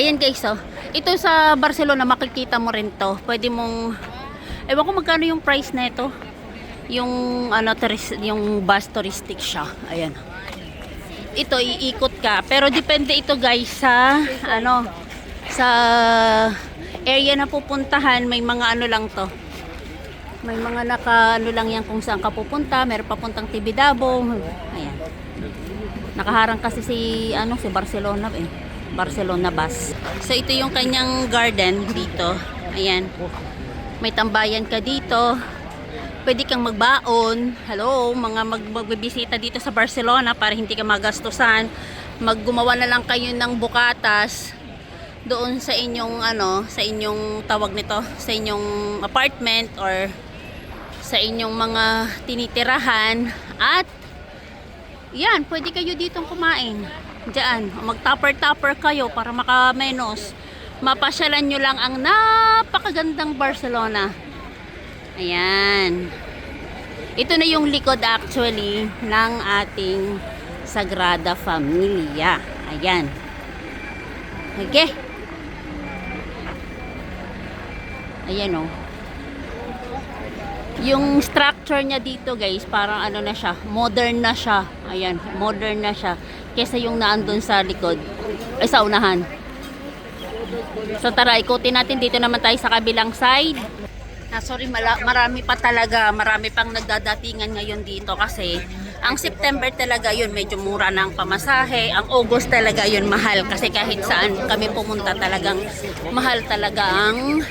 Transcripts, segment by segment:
Ayan guys, oh. Ito sa Barcelona, makikita mo rin to. Pwede mong, ewan ko magkano yung price na ito. Yung, ano, yung bus touristic siya. Ayan. Ito, iikot ka. Pero depende ito guys sa, ano, sa area na pupuntahan. May mga ano lang to. May mga ano lang yan kung saan ka pupunta. Meron papuntang Tibidabo. Ayan. Nakaharang kasi si, ano, si Barcelona eh. Barcelona bus. So ito yung kanyang garden dito. Ayan. May tambayan ka dito. Pwede kang magbaon. Hello, mga magbibisita dito sa Barcelona para hindi ka magastusan. Maggumawa na lang kayo ng bukatas doon sa inyong ano, sa inyong tawag nito, sa inyong apartment or sa inyong mga tinitirahan at yan, pwede kayo ditong kumain. Diyan, mag-tupper kayo para makamenos. Mapasyalan nyo lang ang napakagandang Barcelona. Ayan. Ito na yung likod actually ng ating Sagrada Familia. Ayan. Okay. Ayan o. Yung structure niya dito guys, parang ano na siya, modern na siya. Ayan, modern na siya. Kesa yung naandun sa likod, ay sa unahan. So tara, ikutin natin. Dito naman tayo sa kabilang side. Sorry, marami pa talaga. Marami pang nagdadatingan ngayon dito kasi ang September talaga yun, medyo mura ng pamasahe. Ang August talaga yun, mahal. Kasi kahit saan kami pumunta talagang mahal talaga ang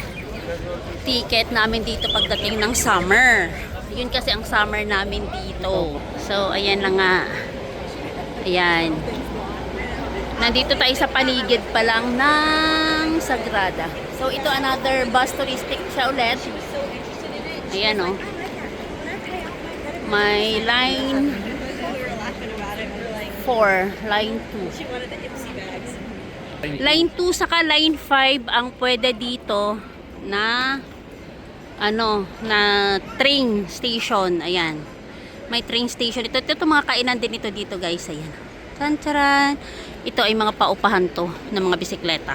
ticket namin dito pagdating ng summer. Yun kasi ang summer namin dito. So, ayan na nga. Ayan. Nandito tayo sa paligid pa lang ng Sagrada. So, ito another bus touristic siya ulit. Ayan o. May line 4, line 2. Line 2 saka line 5 ang pwede dito na ano, na train station. Ayan. May train station. Ito mga kainan din ito dito guys. Ayan. Tantsaran. Ito ay mga paupahan to ng mga bisikleta.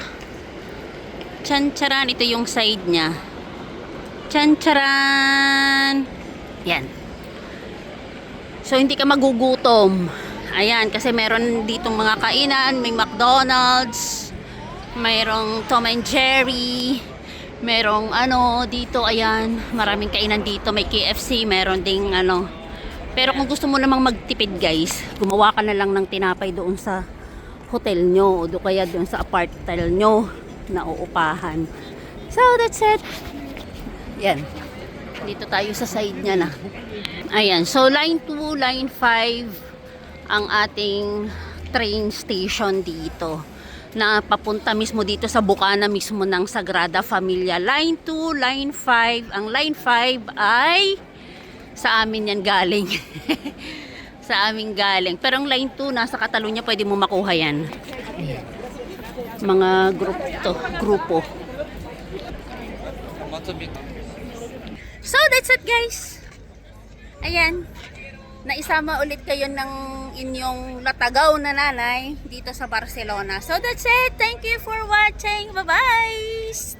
Tantsaran. Ito yung side niya. Tantsaran. Yan. So hindi ka magugutom. Ayan. Kasi meron ditong mga kainan. May McDonald's. Mayroong Tom and Jerry. Merong ano dito. Ayan. Maraming kainan dito. May KFC. Meron ding ano. Pero kung gusto mo namang magtipid guys, gumawa ka na lang ng tinapay doon sa hotel nyo o do kaya doon sa apartment nyo na uupahan. So that's it. Yan. Dito tayo sa side niya na. Ayan. So line 2, line 5 ang ating train station dito. Na papunta mismo dito sa bukana mismo ng Sagrada Familia. Line 2, line 5. Ang line 5 ay sa amin yan galing. Sa amin galing. Pero ang line 2 nasa Catalunya, pwede mo makuha yan. Mga grupo. So that's it guys. Ayan. Naisama ulit kayo ng inyong latagaw na nanay dito sa Barcelona. So that's it. Thank you for watching. Bye-bye.